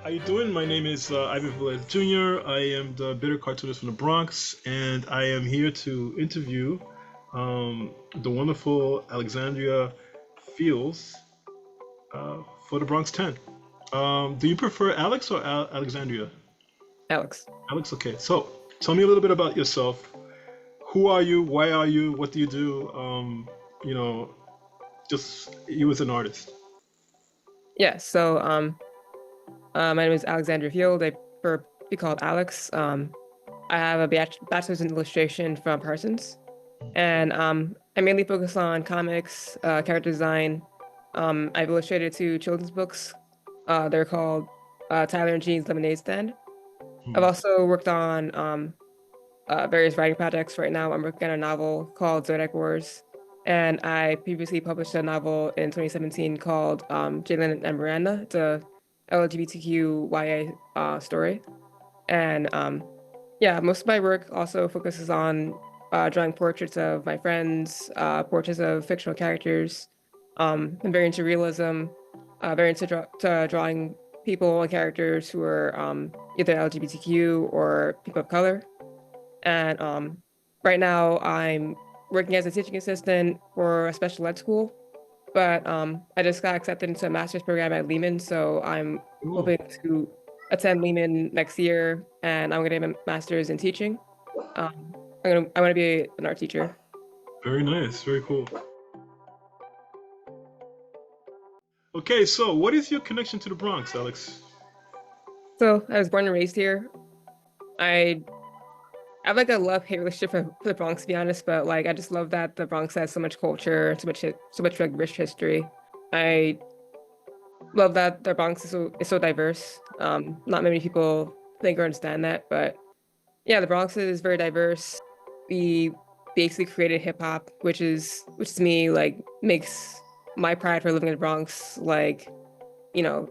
How you doing? My name is Ivan Velez Jr. I am the bitter cartoonist from the Bronx, and I am here to interview the wonderful Alexandria Fields for the Bronx 10. Do you prefer Alex or Alexandria? Alex. Alex, okay. So tell me a little bit about yourself. Who are you? Why are you? What do you do? You know, just you as an artist. Yeah, so my name is Alexandria Field. I prefer to be called Alex. I have a bachelor's in illustration from Parsons, and I mainly focus on comics, character design. I've illustrated two children's books. They're called Tyler and Jean's Lemonade Stand. I've Hmm. also worked on various writing projects. Right now, I'm working on a novel called Zodiac Wars, and I previously published a novel in 2017 called Jaelin and Miranda. It's a LGBTQ YA story, and yeah, most of my work also focuses on drawing portraits of my friends, portraits of fictional characters. I'm very into realism, very into drawing people and characters who are either LGBTQ or people of color. And right now, I'm working as a teaching assistant for a special ed school. But I just got accepted into a master's program at Lehman, so I'm Ooh, hoping to attend Lehman next year, and I'm gonna get my master's in teaching. I'm gonna be an art teacher. very nice. Very cool. Okay, so what is your connection to the Bronx, Alex? So I was born and raised here. I I have like a love-hate relationship for the Bronx, to be honest, but like I just love that the Bronx has so much culture, so much like rich history. I love that the Bronx is so diverse. Not many people think or understand that, but yeah, the Bronx is very diverse. We basically created hip hop, which to me like makes my pride for living in the Bronx like, you know,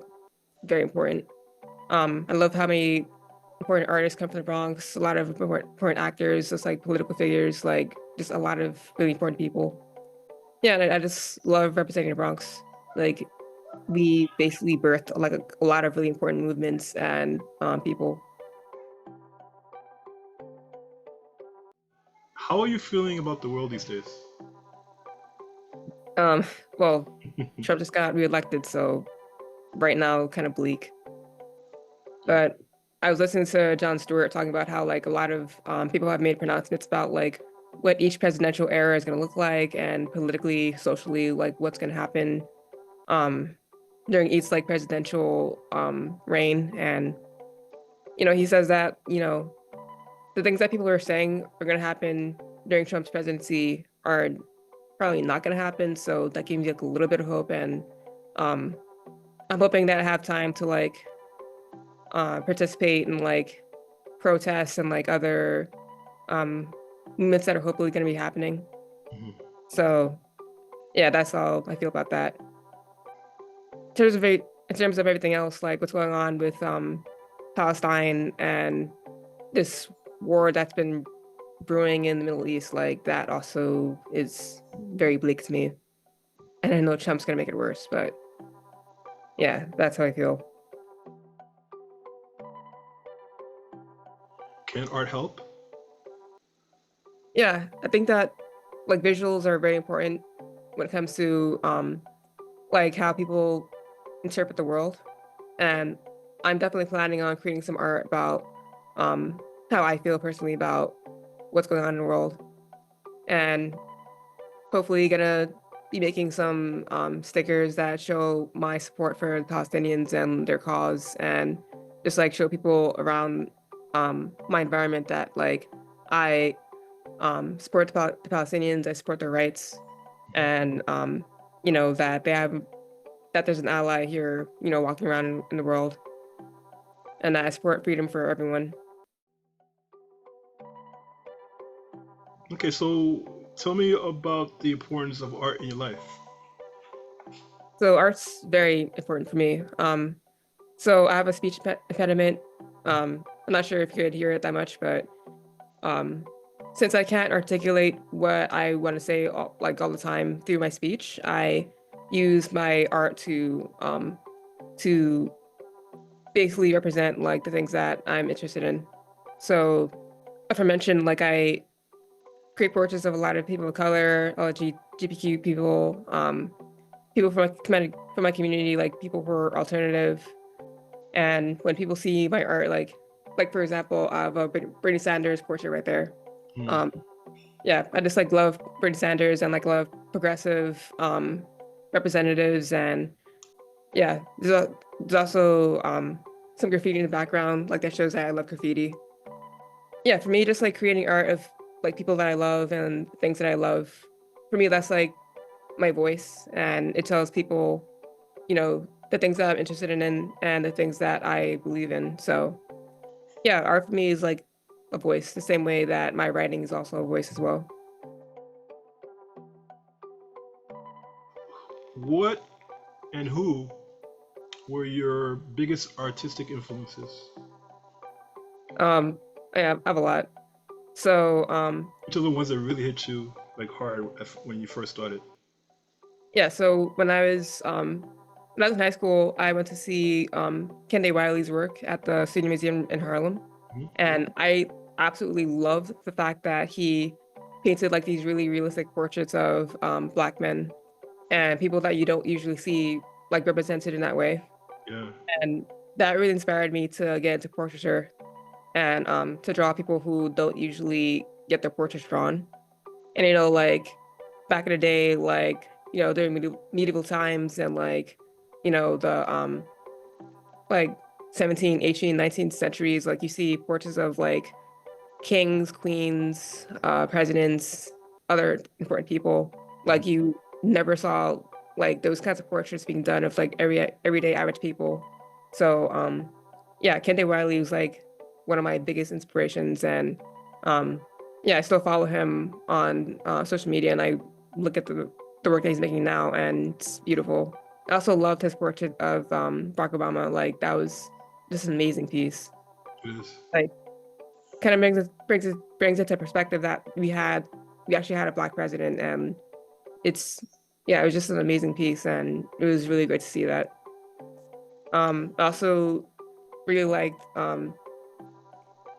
very important. I love how many important artists come from the Bronx, a lot of important actors, just like political figures, like just a lot of really important people. Yeah, and I just love representing the Bronx. Like we basically birthed like a lot of really important movements and people. How are you feeling about the world these days? Um, well, Trump just got reelected, so right now kind of bleak. But I was listening to Jon Stewart talking about how like a lot of people have made pronouncements about like what each presidential era is going to look like and politically, socially, like what's going to happen um, during each like presidential reign. And he says that the things that people are saying are going to happen during Trump's presidency are probably not going to happen. So that gives me like a little bit of hope, and um, I'm hoping that I have time to like participate in like protests and like other um, movements that are hopefully going to be happening. Mhm. So yeah, that's all I feel about that. In terms of everything else, like what's going on with Palestine and this war that's been brewing in the Middle East, like that also is very bleak to me. And I know Trump's gonna make it worse, but yeah, that's how I feel. Can art help? Yeah, I think that like visuals are very important when it comes to like how people interpret the world. And I'm definitely planning on creating some art about how I feel personally about what's going on in the world. And hopefully gonna be making some stickers that show my support for the Palestinians and their cause, and just like show people around my environment that like I support the Palestinians, I support their rights, and that that there's an ally here, walking around in the world, and that I support freedom for everyone. Okay, so tell me about the importance of art in your life. So art's very important for me. So I have a speech impediment. I'm not sure if you could hear it that much, but um, since I can't articulate what I want to say all the time through my speech, I use my art to basically represent like the things that I'm interested in. So if I mentioned, like I create portraits of a lot of people of color, LGBTQ people, people from my community, like people who are alternative. And when people see my art, like for example, I have a Bernie Sanders portrait right there. Mm. Um, yeah, I just like love Bernie Sanders and like love progressive representatives, and yeah, there's also some graffiti in the background, like that shows that I love graffiti. Yeah, for me, just like creating art of like people that I love and things that I love. For me, that's like my voice, and it tells people, the things that I'm interested in and the things that I believe in. So yeah, art for me is like a voice, the same way that my writing is also a voice as well. What and who were your biggest artistic influences? Um, yeah, I have a lot. So Which are the ones that really hit you like hard when you first started? yeah, so when I was in high school, I went to see Kehinde Wiley's work at the Student Museum in Harlem. Mhm. And I absolutely loved the fact that he painted like these really realistic portraits of Black men and people that you don't usually see like represented in that way. Yeah. And that really inspired me to get into portraiture and to draw people who don't usually get their portraits drawn. And like back in the day, like during medieval times and like the like 17th, 18th, 19th centuries, like you see portraits of like kings, queens, presidents, other important people. Like you never saw like those kinds of portraits being done of like everyday average people. So yeah, Kehinde Wiley was like one of my biggest inspirations, and um yeah, I still follow him on social media, and I look at the work that he's making now, and it's beautiful. I also loved his portrait of Barack Obama. Like that was just an amazing piece. It is. Like kind of brings it to perspective that we actually had a Black president, and it's yeah, it was just an amazing piece, and it was really great to see that. I also really liked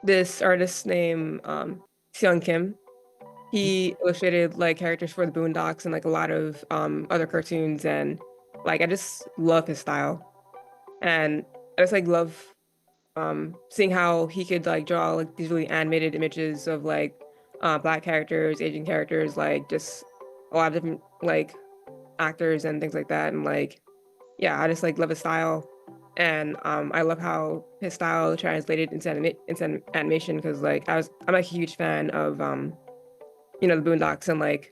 this artist named Seon Kim. He illustrated like characters for the Boondocks and like a lot of other cartoons, and like I just love his style, and I just like love seeing how he could like draw like these really animated images of like Black characters, Asian characters, like just a lot of different like actors and things like that. And like yeah, I just like love his style, and I love how his style translated into animation, because like I'm a huge fan of the Boondocks and like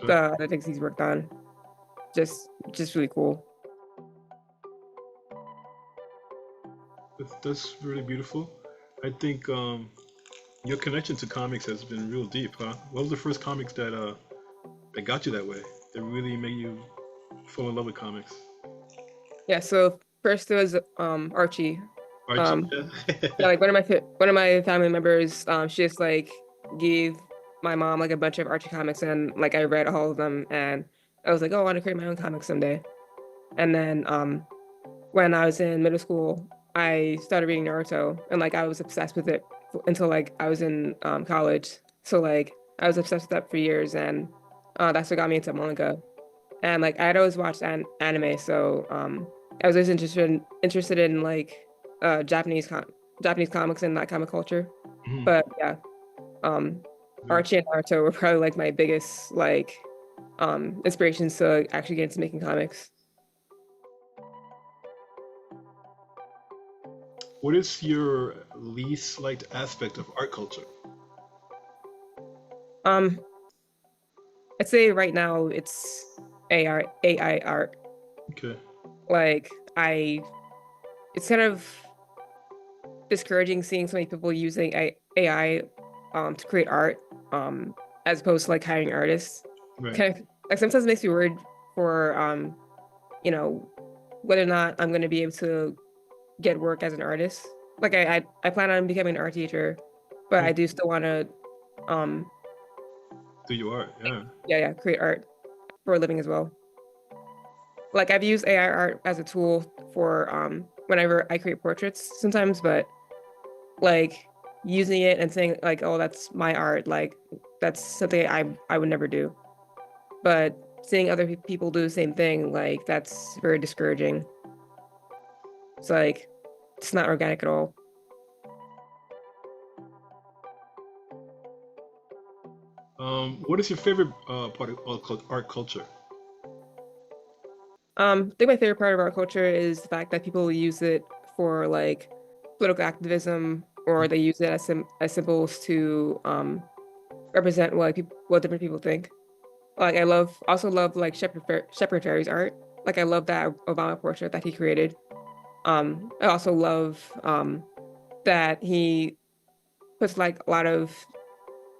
Uh, the other things he's worked on. Just really cool. that's really beautiful. I think your connection to comics has been real deep, huh? What was the first comics that got you that way? That really made you fall in love with comics? Yeah, so first it was Archie. Archie. Um Yeah. yeah, like one of my family members, she just like gave my mom like a bunch of Archie comics, and like I read all of them, and I was like, oh, I want to create my own comics someday. And then when I was in middle school, I started reading Naruto, and like I was obsessed with it until like I was in college. So like I was obsessed with that for years, and that's what got me into manga. And like I'd always watched anime, so I was always interested in like Japanese comics and that kind of culture. Mhm. But yeah, um, Yeah. Archie and Naruto were probably like my biggest like inspirations to actually get into making comics. What is your least liked aspect of art culture? Um, I'd say right now it's AI art. Okay. Like it's kind of discouraging seeing so many people using AI to create art as opposed to like hiring artists. Right. Kind of like sometimes it makes me worried for you know whether or not I'm going to be able to get work as an artist. Like I plan on becoming an art teacher, but Mm. I do still want to um Do your art. Yeah. yeah, create art for a living as well. Like I've used AI art as a tool for whenever I create portraits sometimes, but like using it and saying like, oh, that's my art, like that's something I would never do. But seeing other people do the same thing, like that's very discouraging. It's like it's not organic at all. What is your favorite part of art culture? I think my favorite part of our culture is the fact that people use it for like political activism, or they use it as as symbols to represent what what different people think. Like I also love like Shepard Fairey's art. Like I love that Obama portrait that he created. I also love that he puts like a lot of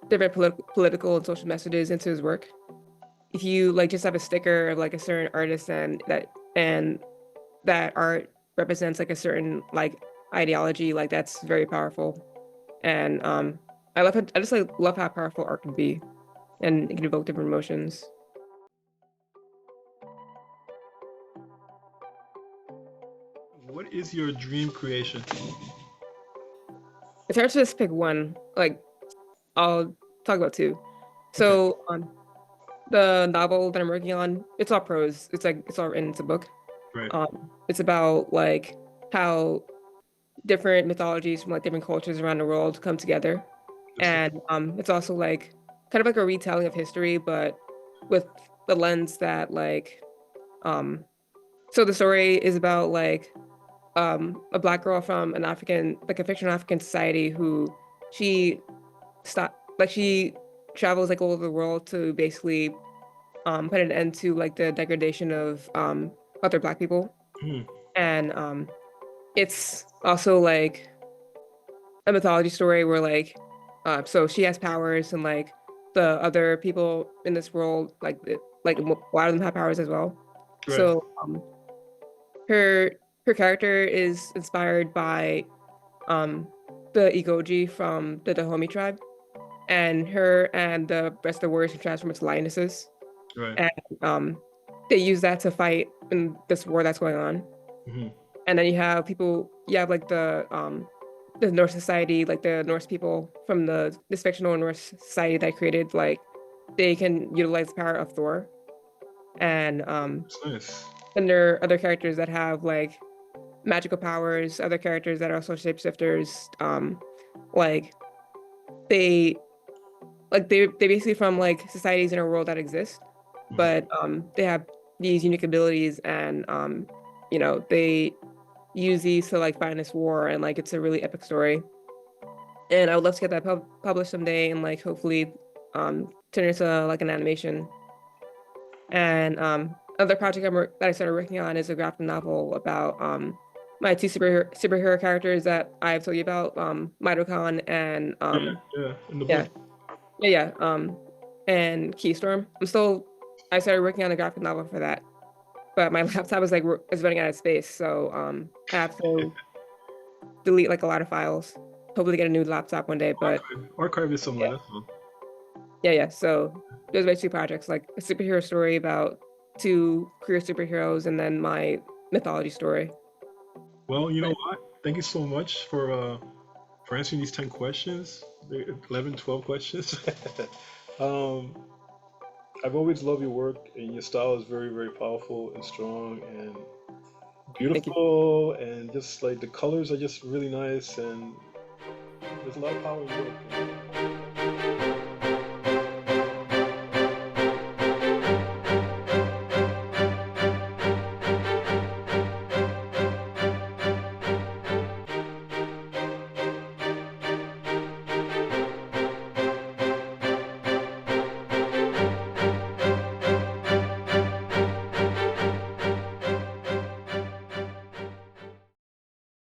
different political and social messages into his work. If you like just have a sticker of like a certain artist and that art represents like a certain like ideology, like that's very powerful. And I just like love how powerful art can be, and it can evoke different emotions. What is your dream creation? It's hard to just pick one. Like I'll talk about two. Okay, So the novel that I'm working on, it's all prose. It's like it's all written. It's a book. right. It's about like how different mythologies from like different cultures around the world come together, That's and it's also like kind of like a retelling of history, but with the lens that like um so the story is about like a black girl from an African, like a fictional African society, who she she travels like all over the world to basically put an end to like the degradation of other black people. Mhm. And it's also like a mythology story where like so she has powers, and like the other people in this world like a lot of them have powers as well. Right. So her her character is inspired by um the Igoji from the Dahomey tribe, and her and the rest of the warriors can transform into lionesses, Right. and they use that to fight in this war that's going on. Hmm. And then you have like the Norse society, like the Norse people from the this fictional Norse society that I created, like they can utilize the power of Thor. And That's nice. then there are other characters that have like magical powers, other characters that are also shapeshifters. Like they they basically from like societies in a world that exist, Mhm. but they have these unique abilities, and you know, they use these to like fight in this war, and like it's a really epic story. And I would love to get that published someday, and like hopefully turn into like an animation. And another project that I started working on is a graphic novel about my two superhero characters that I've told you about, Khan and Yeah, yeah. In the yeah, book. and Keystorm. I started working on a graphic novel for that, but my laptop is running out of space, so I have to delete like a lot of files. Hopefully get a new laptop one day, but Archive is somewhere. yeah, That's all. yeah. So those are my two projects, like a superhero story about two queer superheroes, and then my mythology story. Well, you know But what? Thank you so much for answering these 10 questions, the 11, 12 questions. um, I've always loved your work, and your style is very, very powerful and strong and thank you. beautiful, and just like the colors are just really nice, and there's a lot of power in your work.